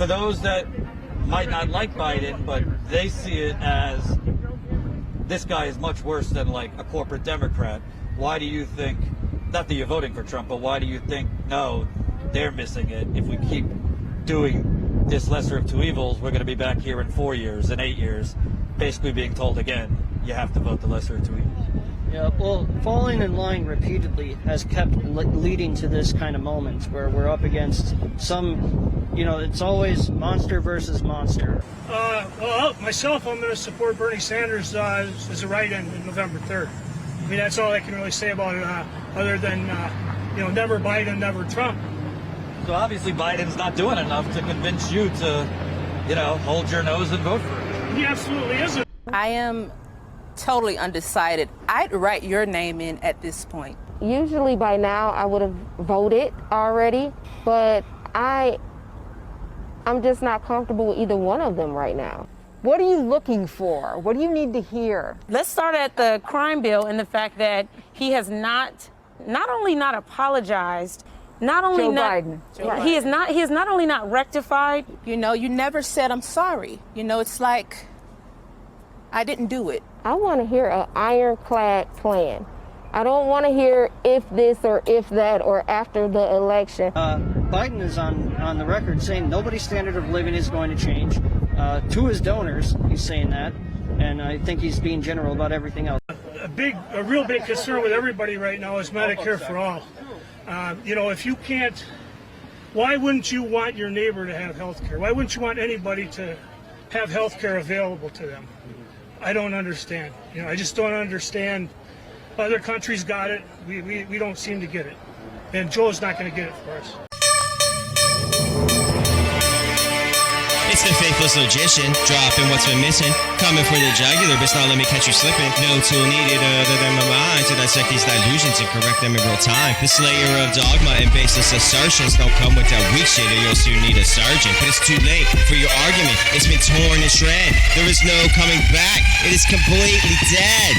for those that might not like Biden, but they see it as this guy is much worse than like a corporate Democrat, why do you think, not that you're voting for Trump, but why do you think, no, they're missing it? If we keep doing this lesser of two evils, we're going to be back here in 4 years, in 8 years, basically being told again, you have to vote the lesser of two evils. Yeah, well, falling in line repeatedly has kept leading to this kind of moment where we're up against some, it's always monster versus monster. Well, myself, I'm going to support Bernie Sanders as a write-in in November 3rd. I mean, that's all I can really say about it, other than, never Biden, never Trump. So obviously Biden's not doing enough to convince you to, hold your nose and vote for him. He absolutely isn't. I am totally undecided. I'd write your name in at this point. Usually by now I would have voted already, but I'm just not comfortable with either one of them right now. What are you looking for? What do you need to hear? Let's start at the crime bill and the fact that he has not only not apologized, not only Joe not Biden. he is not only not rectified. You never said I'm sorry. It's like I didn't do it. I want to hear an ironclad plan. I don't want to hear if this or if that or after the election. Biden is on the record saying nobody's standard of living is going to change. To his donors, he's saying that, and I think he's being general about everything else. A real big concern with everybody right now is medicare-for-all. If you can't, why wouldn't you want your neighbor to have health care? Why wouldn't you want anybody to have health care available to them? I don't understand. I just don't understand. Other countries got it. We don't seem to get it. And Joe's not going to get it for us. It's the faithless logician, dropping what's been missing, coming for the jugular, but not let me catch you slipping. No tool needed other than my mind to dissect these delusions and correct them in real time. The slayer of dogma and baseless assertions don't come with that weak shit or you'll soon need a surgeon. But it's too late for your argument. It's been torn to shred. There is no coming back. It is completely dead.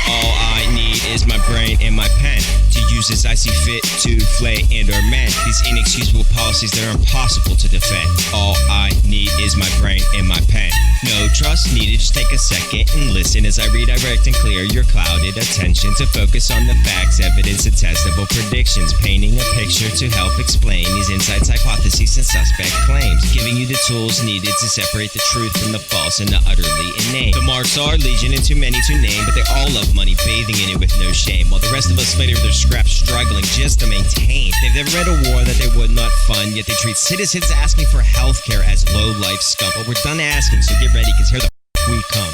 All I need is my brain and my pen to use as I see fit to flay and or mend these inexcusable policies that are impossible to defend. All I need is my brain and my pen. No trust needed, just take a second and listen as I redirect and clear your clouded attention to focus on the facts, evidence, and testable predictions, painting a picture to help explain these insights, hypotheses, and suspect claims, giving you the tools needed to separate the truth from the false and the utterly inane. The marks are legion and too many to name, but they all love money, bathing in it with no shame, while the rest of us later their scraps struggling just to maintain. They've never read a war that they would not fund, yet they treat citizens asking for health care as low-life scum. But we're done asking, so get ready, because here the we come.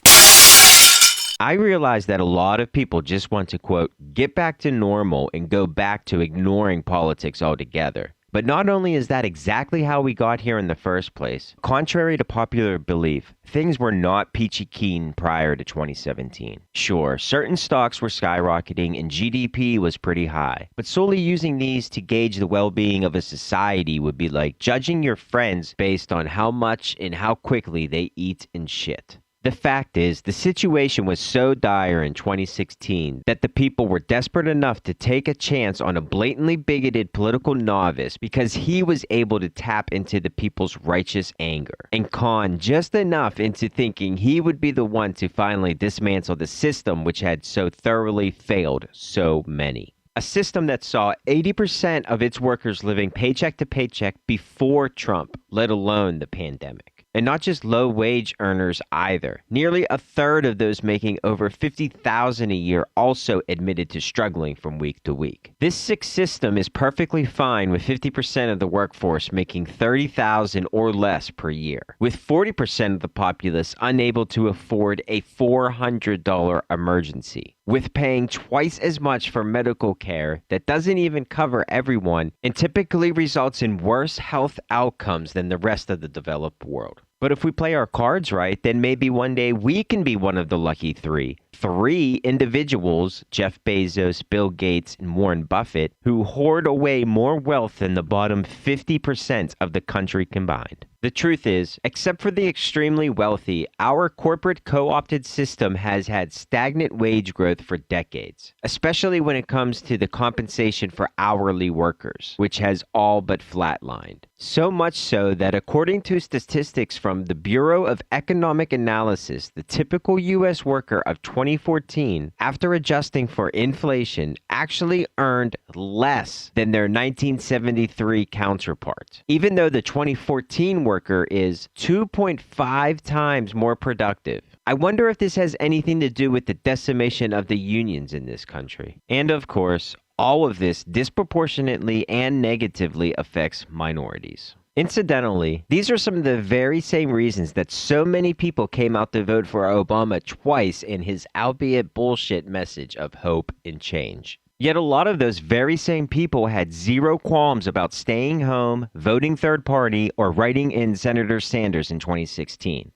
I realize that a lot of people just want to, quote, get back to normal and go back to ignoring politics altogether. But not only is that exactly how we got here in the first place, contrary to popular belief, things were not peachy keen prior to 2017. Sure, certain stocks were skyrocketing and GDP was pretty high, but solely using these to gauge the well-being of a society would be like judging your friends based on how much and how quickly they eat and shit. The fact is, the situation was so dire in 2016 that the people were desperate enough to take a chance on a blatantly bigoted political novice because he was able to tap into the people's righteous anger and con just enough into thinking he would be the one to finally dismantle the system which had so thoroughly failed so many. A system that saw 80% of its workers living paycheck to paycheck before Trump, let alone the pandemic. And not just low-wage earners either. Nearly a third of those making over $50,000 a year also admitted to struggling from week to week. This sick system is perfectly fine with 50% of the workforce making $30,000 or less per year, with 40% of the populace unable to afford a $400 emergency, with paying twice as much for medical care that doesn't even cover everyone and typically results in worse health outcomes than the rest of the developed world. But if we play our cards right, then maybe one day we can be one of the lucky three 3 individuals, Jeff Bezos, Bill Gates, and Warren Buffett, who hoard away more wealth than the bottom 50% of the country combined. The truth is, except for the extremely wealthy, our corporate co-opted system has had stagnant wage growth for decades, especially when it comes to the compensation for hourly workers, which has all but flatlined. So much so that according to statistics from the Bureau of Economic Analysis, the typical U.S. worker of 2014, after adjusting for inflation, actually earned less than their 1973 counterpart, even though the 2014 worker is 2.5 times more productive. I wonder if this has anything to do with the decimation of the unions in this country. And of course, all of this disproportionately and negatively affects minorities. Incidentally, these are some of the very same reasons that so many people came out to vote for Obama twice in his albeit bullshit message of hope and change. Yet a lot of those very same people had zero qualms about staying home, voting third party, or writing in Senator Sanders in 2016.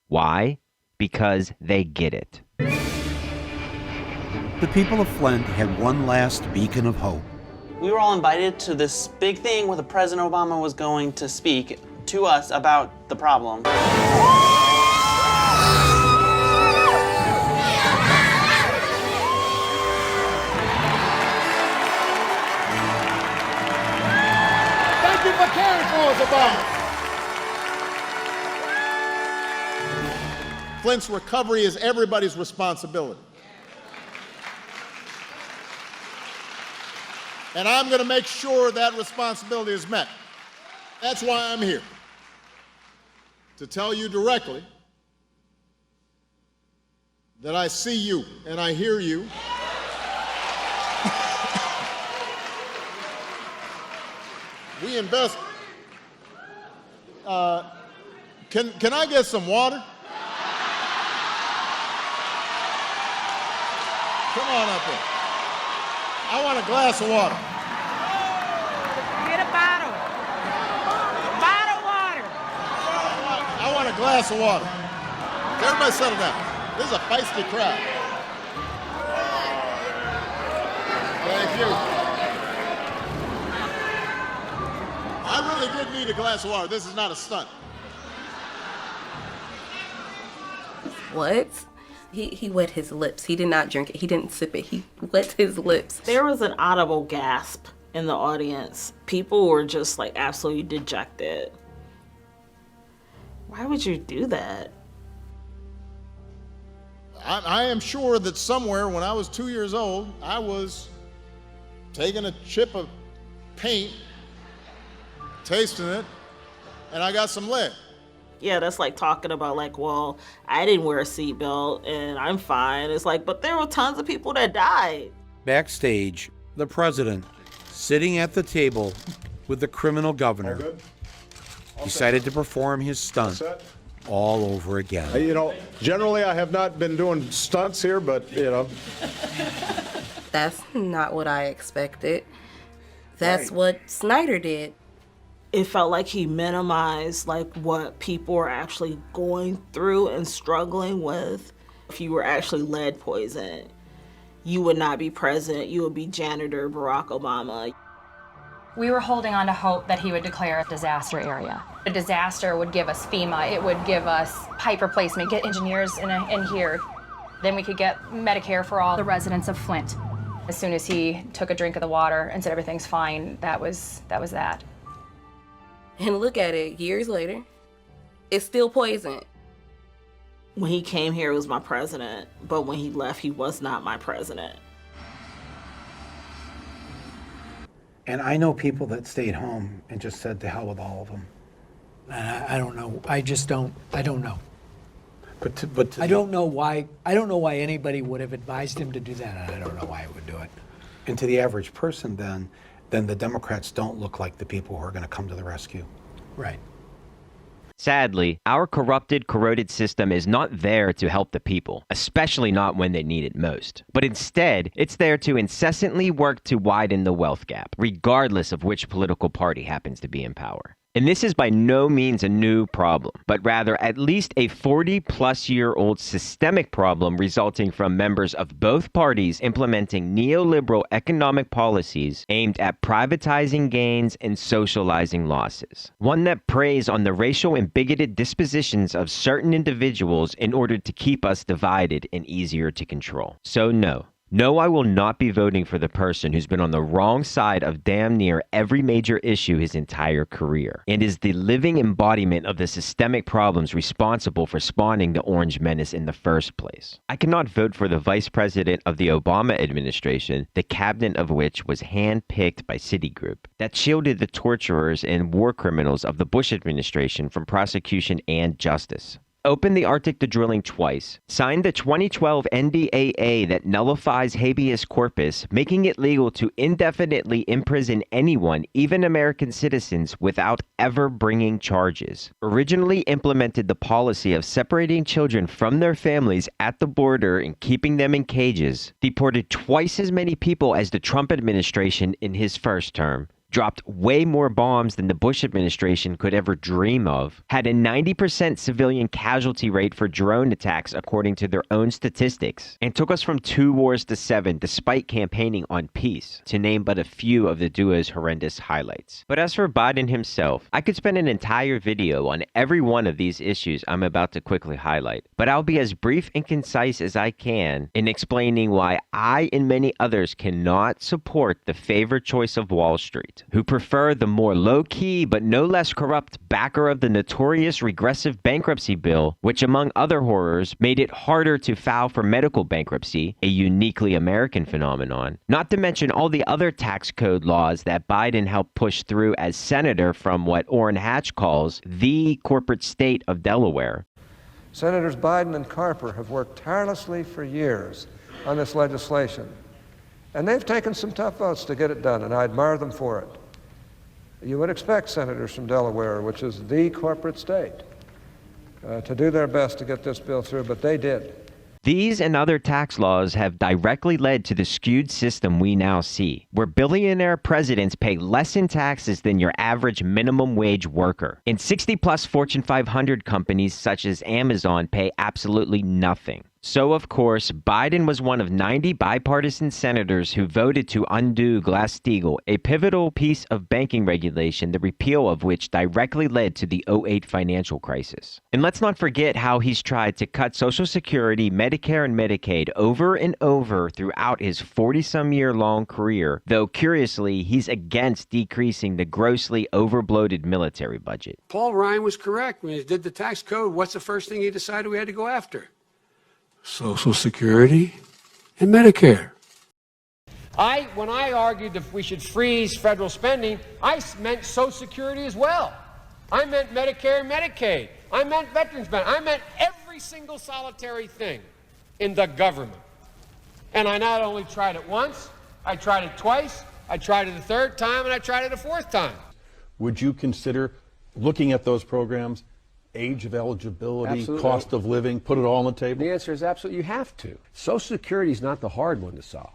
Why? Because they get it. The people of Flint had one last beacon of hope. We were all invited to this big thing where the President Obama was going to speak to us about the problem. Thank you for caring for us, Obama. Flint's recovery is everybody's responsibility. And I'm going to make sure that responsibility is met. That's why I'm here, to tell you directly that I see you and I hear you. We invest. Can I get some water? Come on up here. I want a glass of water. Get a bottle. Bottle water. I want a glass of water. Everybody settle down. This is a feisty crowd. Thank you. I really did need a glass of water. This is not a stunt. What? He wet his lips. He did not drink it. He didn't sip it. He wet his lips. There was an audible gasp in the audience. People were just like absolutely dejected. Why would you do that? I am sure that somewhere when I was 2 years old, I was taking a chip of paint, tasting it, and I got some lead. Yeah, that's like talking about like, well, I didn't wear a seatbelt and I'm fine. It's like, but there were tons of people that died. Backstage, the president, sitting at the table with the criminal governor, decided to perform his stunt all over again. You know, generally I have not been doing stunts here, but, you know. That's not what I expected. That's what Snyder did. It felt like he minimized like what people are actually going through and struggling with. If you were actually lead poisoned, you would not be president, you would be janitor Barack Obama. We were holding on to hope that he would declare a disaster area. A disaster would give us FEMA, it would give us pipe replacement, get engineers in here. Then we could get Medicare for all the residents of Flint. As soon as he took a drink of the water and said everything's fine, that was that. And look at it, years later, it's still poison. When he came here, it was my president, but when he left, he was not my president. And I know people that stayed home and just said to hell with all of them. And I don't know. I don't know. But I don't know why. I don't know why anybody would have advised him to do that, and I don't know why he would do it. And to the average person, then the Democrats don't look like the people who are going to come to the rescue. Right. Sadly, our corrupted, corroded system is not there to help the people, especially not when they need it most. But instead, it's there to incessantly work to widen the wealth gap, regardless of which political party happens to be in power. And this is by no means a new problem, but rather at least a 40-plus-year-old systemic problem resulting from members of both parties implementing neoliberal economic policies aimed at privatizing gains and socializing losses. One that preys on the racial and bigoted dispositions of certain individuals in order to keep us divided and easier to control. So no, I will not be voting for the person who's been on the wrong side of damn near every major issue his entire career, and is the living embodiment of the systemic problems responsible for spawning the Orange Menace in the first place. I cannot vote for the vice president of the Obama administration, the cabinet of which was hand-picked by Citigroup, that shielded the torturers and war criminals of the Bush administration from prosecution and justice. Opened the Arctic to drilling twice, signed the 2012 NDAA that nullifies habeas corpus, making it legal to indefinitely imprison anyone, even American citizens, without ever bringing charges. Originally implemented the policy of separating children from their families at the border and keeping them in cages. Deported twice as many people as the Trump administration in his first term. Dropped way more bombs than the Bush administration could ever dream of, had a 90% civilian casualty rate for drone attacks according to their own statistics, and took us from 2 wars to 7 despite campaigning on peace, to name but a few of the duo's horrendous highlights. But as for Biden himself, I could spend an entire video on every one of these issues I'm about to quickly highlight, but I'll be as brief and concise as I can in explaining why I and many others cannot support the favored choice of Wall Street, who prefer the more low-key but no less corrupt backer of the notorious regressive bankruptcy bill, which among other horrors made it harder to file for medical bankruptcy, a uniquely American phenomenon, not to mention all the other tax code laws that Biden helped push through as senator from what Orrin Hatch calls the corporate state of Delaware. Senators Biden and Carper have worked tirelessly for years on this legislation. And they've taken some tough votes to get it done, and I admire them for it. You would expect senators from Delaware, which is the corporate state, to do their best to get this bill through, but they did. These and other tax laws have directly led to the skewed system we now see, where billionaire presidents pay less in taxes than your average minimum wage worker. And 60-plus Fortune 500 companies such as Amazon pay absolutely nothing. So, of course, Biden was one of 90 bipartisan senators who voted to undo Glass-Steagall, a pivotal piece of banking regulation, the repeal of which directly led to the 2008 financial crisis. And let's not forget how he's tried to cut Social Security, Medicare, and Medicaid over and over throughout his 40-some-year-long career, though curiously, he's against decreasing the grossly overbloated military budget. Paul Ryan was correct. When he did the tax code, what's the first thing he decided we had to go after? Social Security and Medicare. When I argued that we should freeze federal spending, I meant Social Security as well. I meant Medicare and Medicaid. I meant veterans benefits. I meant every single solitary thing in the government. And I not only tried it once, I tried it twice, I tried it a third time, and I tried it a fourth time. Would you consider looking at those programs? Age of eligibility, absolutely. Cost of living, put it all on the table? The answer is absolutely, you have to. Social Security is not the hard one to solve.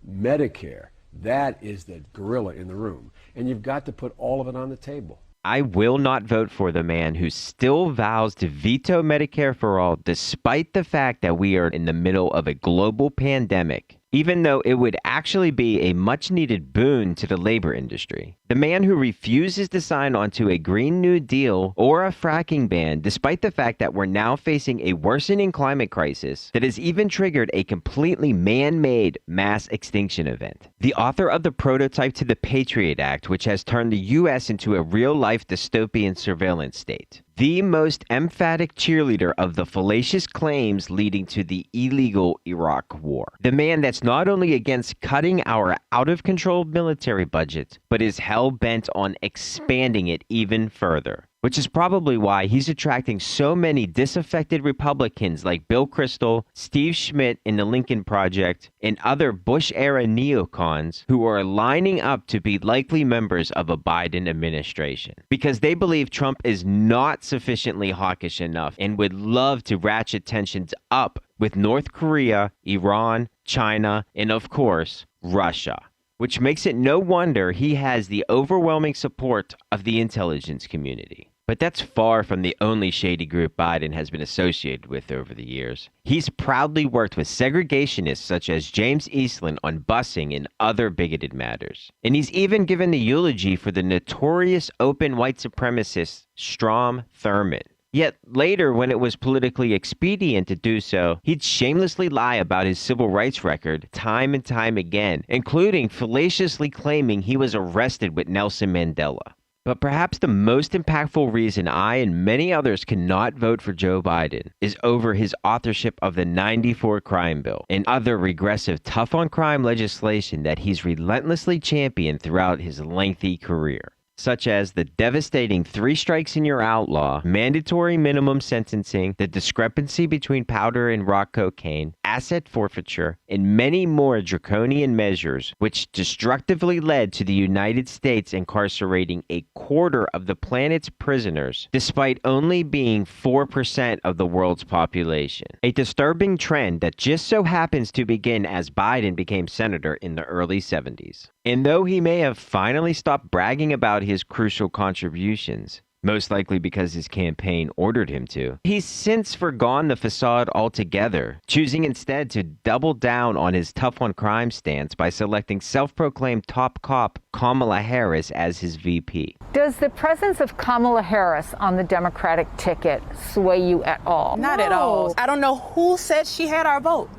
Medicare, that is the gorilla in the room. And you've got to put all of it on the table. I will not vote for the man who still vows to veto Medicare for all despite the fact that we are in the middle of a global pandemic, even though it would actually be a much-needed boon to the labor industry. The man who refuses to sign onto a Green New Deal or a fracking ban, despite the fact that we're now facing a worsening climate crisis that has even triggered a completely man-made mass extinction event. The author of the prototype to the Patriot Act, which has turned the U.S. into a real-life dystopian surveillance state. The most emphatic cheerleader of the fallacious claims leading to the illegal Iraq War. The man that's not only against cutting our out-of-control military budget, but is hell-bent on expanding it even further. Which is probably why he's attracting so many disaffected Republicans like Bill Kristol, Steve Schmidt in the Lincoln Project, and other Bush-era neocons who are lining up to be likely members of a Biden administration. Because they believe Trump is not sufficiently hawkish enough and would love to ratchet tensions up with North Korea, Iran, China, and of course, Russia. which makes it no wonder he has the overwhelming support of the intelligence community. But that's far from the only shady group Biden has been associated with over the years. He's proudly worked with segregationists such as James Eastland on busing and other bigoted matters. And he's even given the eulogy for the notorious open white supremacist Strom Thurmond. Yet later, when it was politically expedient to do so, he'd shamelessly lie about his civil rights record time and time again, including fallaciously claiming he was arrested with Nelson Mandela. But perhaps the most impactful reason I and many others cannot vote for Joe Biden is over his authorship of the '94 crime bill and other regressive tough-on-crime legislation that he's relentlessly championed throughout his lengthy career, such as the devastating 3 strikes and you're outlaw, mandatory minimum sentencing, the discrepancy between powder and rock cocaine, asset forfeiture, and many more draconian measures which destructively led to the United States incarcerating a quarter of the planet's prisoners, despite only being 4% of the world's population. A disturbing trend that just so happens to begin as Biden became senator in the early 70s. And though he may have finally stopped bragging about his crucial contributions, most likely because his campaign ordered him to, he's since forgone the facade altogether, choosing instead to double down on his tough-on-crime stance by selecting self-proclaimed top cop Kamala Harris as his VP. Does the presence of Kamala Harris on the Democratic ticket sway you at all? Not at all. I don't know who said she had our vote.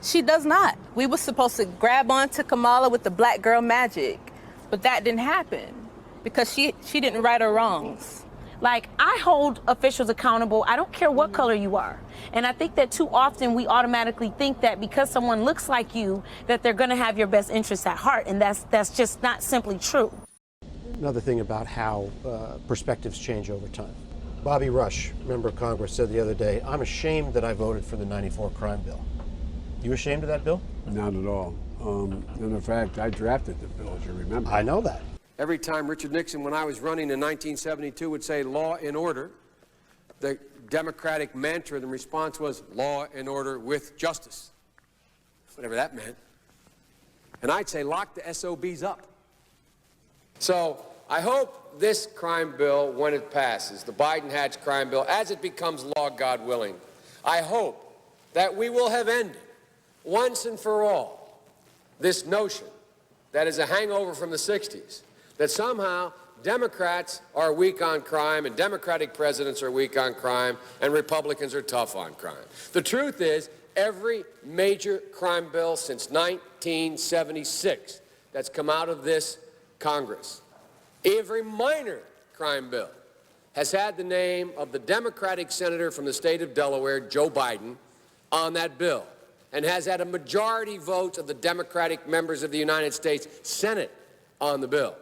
She does not. We were supposed to grab onto Kamala with the black girl magic, but that didn't happen because she didn't right her wrongs. Like, I hold officials accountable. I don't care what color you are. And I think that too often we automatically think that because someone looks like you, that they're going to have your best interests at heart. And that's just not simply true. Another thing about how perspectives change over time. Bobby Rush, member of Congress, said the other day, "I'm ashamed that I voted for the '94 crime bill." You ashamed of that bill? Not at all. In fact, I drafted the bill, as you remember. I know that. Every time Richard Nixon, when I was running in 1972, would say law and order, the Democratic mantra, the response was law and order with justice, whatever that meant. And I'd say lock the SOBs up. So I hope this crime bill, when it passes, the Biden-Hatch crime bill, as it becomes law, God willing, I hope that we will have ended once and for all this notion that is a hangover from the 60s, that somehow Democrats are weak on crime and Democratic presidents are weak on crime and Republicans are tough on crime. The truth is, every major crime bill since 1976 that's come out of this Congress, every minor crime bill has had the name of the Democratic senator from the state of Delaware, Joe Biden, on that bill, and has had a majority vote of the Democratic members of the United States Senate on the bill.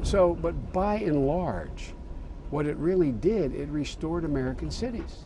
So, but by and large, what it really did, it restored American cities.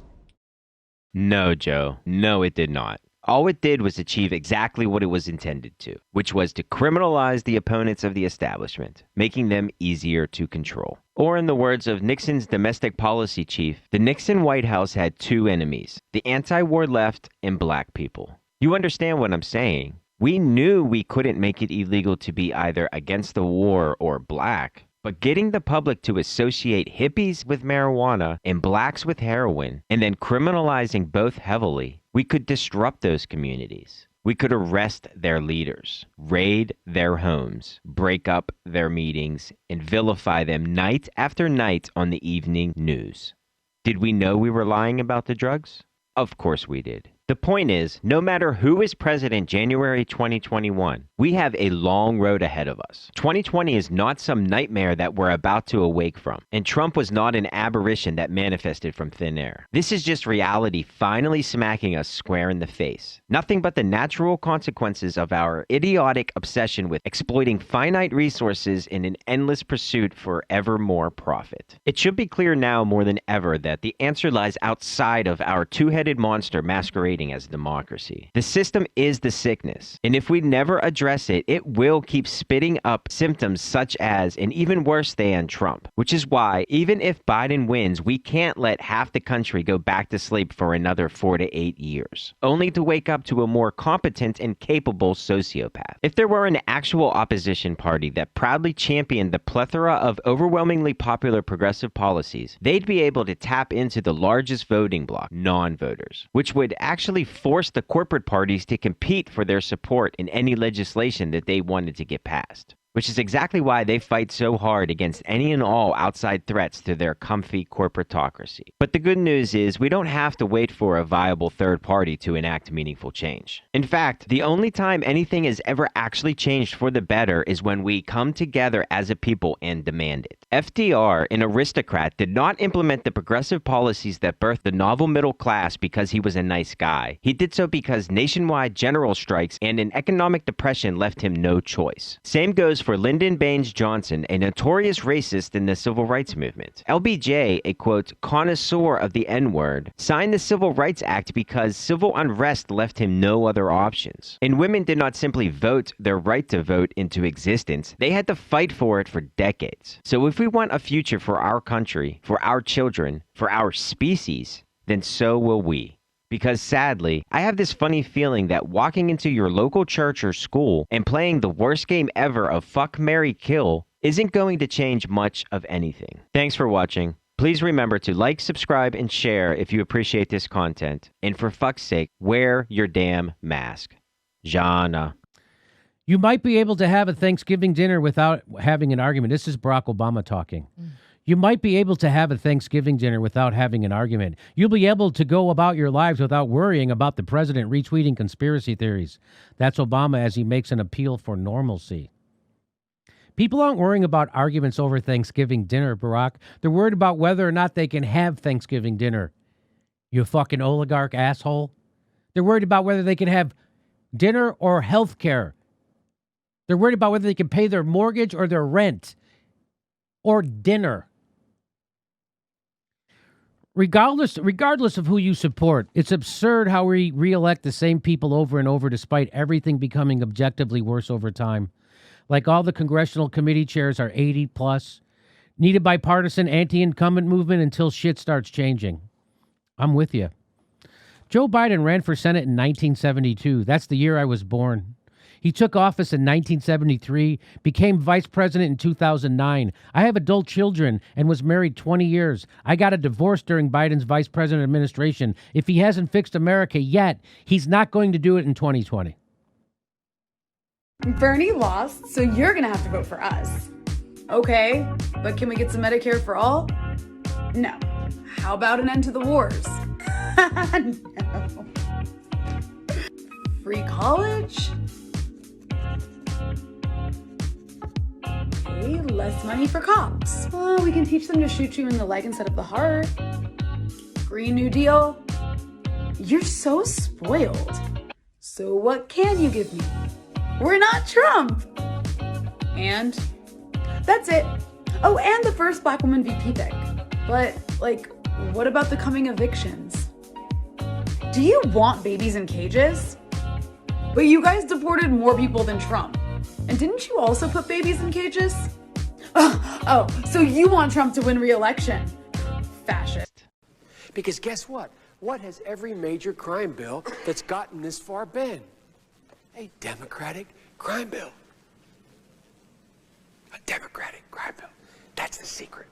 No, Joe. No, it did not. All it did was achieve exactly what it was intended to, which was to criminalize the opponents of the establishment, making them easier to control. Or in the words of Nixon's domestic policy chief, the Nixon White House had two enemies, the anti-war left and black people. You understand what I'm saying? We knew we couldn't make it illegal to be either against the war or black, but getting the public to associate hippies with marijuana and blacks with heroin, and then criminalizing both heavily, we could disrupt those communities. We could arrest their leaders, raid their homes, break up their meetings, and vilify them night after night on the evening news. Did we know we were lying about the drugs? Of course we did. The point is, no matter who is president January 2021, we have a long road ahead of us. 2020 is not some nightmare that we're about to awake from, and Trump was not an aberration that manifested from thin air. This is just reality finally smacking us square in the face. Nothing but the natural consequences of our idiotic obsession with exploiting finite resources in an endless pursuit for ever more profit. It should be clear now more than ever that the answer lies outside of our two-headed monster masquerading as democracy. The system is the sickness, and if we never address address it, it will keep spitting up symptoms such as an even worse than Trump. Which is why, even if Biden wins, we can't let half the country go back to sleep for another 4 to 8 years, only to wake up to a more competent and capable sociopath. If there were an actual opposition party that proudly championed the plethora of overwhelmingly popular progressive policies, they'd be able to tap into the largest voting bloc, non-voters, which would actually force the corporate parties to compete for their support in any legislation that they wanted to get passed. Which is exactly why they fight so hard against any and all outside threats to their comfy corporatocracy. But the good news is we don't have to wait for a viable third party to enact meaningful change. In fact, the only time anything has ever actually changed for the better is when we come together as a people and demand it. FDR, an aristocrat, did not implement the progressive policies that birthed the novel middle class because he was a nice guy. He did so because nationwide general strikes and an economic depression left him no choice. Same goes for Lyndon Baines Johnson, a notorious racist in the civil rights movement. LBJ, a quote, connoisseur of the N-word, signed the Civil Rights Act because civil unrest left him no other options. And women did not simply vote their right to vote into existence, they had to fight for it for decades. So if we want a future for our country, for our children, for our species, then so will we. Because sadly, I have this funny feeling that walking into your local church or school and playing the worst game ever of Fuck, Marry, Kill isn't going to change much of anything. Thanks for watching. Please remember to like, subscribe, and share if you appreciate this content. And for fuck's sake, wear your damn mask. Jana. You might be able to have a Thanksgiving dinner without having an argument. This is Barack Obama talking. You might be able to have a Thanksgiving dinner without having an argument. You'll be able to go about your lives without worrying about the president retweeting conspiracy theories. That's Obama as he makes an appeal for normalcy. People aren't worrying about arguments over Thanksgiving dinner, Barack. They're worried about whether or not they can have Thanksgiving dinner. You fucking oligarch asshole. They're worried about whether they can have dinner or health care. They're worried about whether they can pay their mortgage or their rent or dinner. Regardless of who you support, it's absurd how we re-elect the same people over and over despite everything becoming objectively worse over time. Like all the congressional committee chairs are 80 plus, need a bipartisan anti-incumbent movement until shit starts changing. I'm with you. Joe Biden ran for Senate in 1972. That's the year I was born. He took office in 1973, became vice president in 2009. I have adult children and was married 20 years. I got a divorce during Biden's vice president administration. If he hasn't fixed America yet, he's not going to do it in 2020. Bernie lost, so you're going to have to vote for us. Okay, but can we get some Medicare for all? No. How about an end to the wars? No. Free college? Okay, less money for cops. Well, we can teach them to shoot you in the leg instead of the heart. Green New Deal? You're so spoiled. So what can you give me? We're not Trump. And that's it. Oh, and the first black woman VP pick. But, what about the coming evictions? Do you want babies in cages? But you guys deported more people than Trump. And didn't you also put babies in cages? Oh, so you want Trump to win re-election? Fascist. Because guess what? What has every major crime bill that's gotten this far been? A Democratic crime bill. A Democratic crime bill. That's the secret.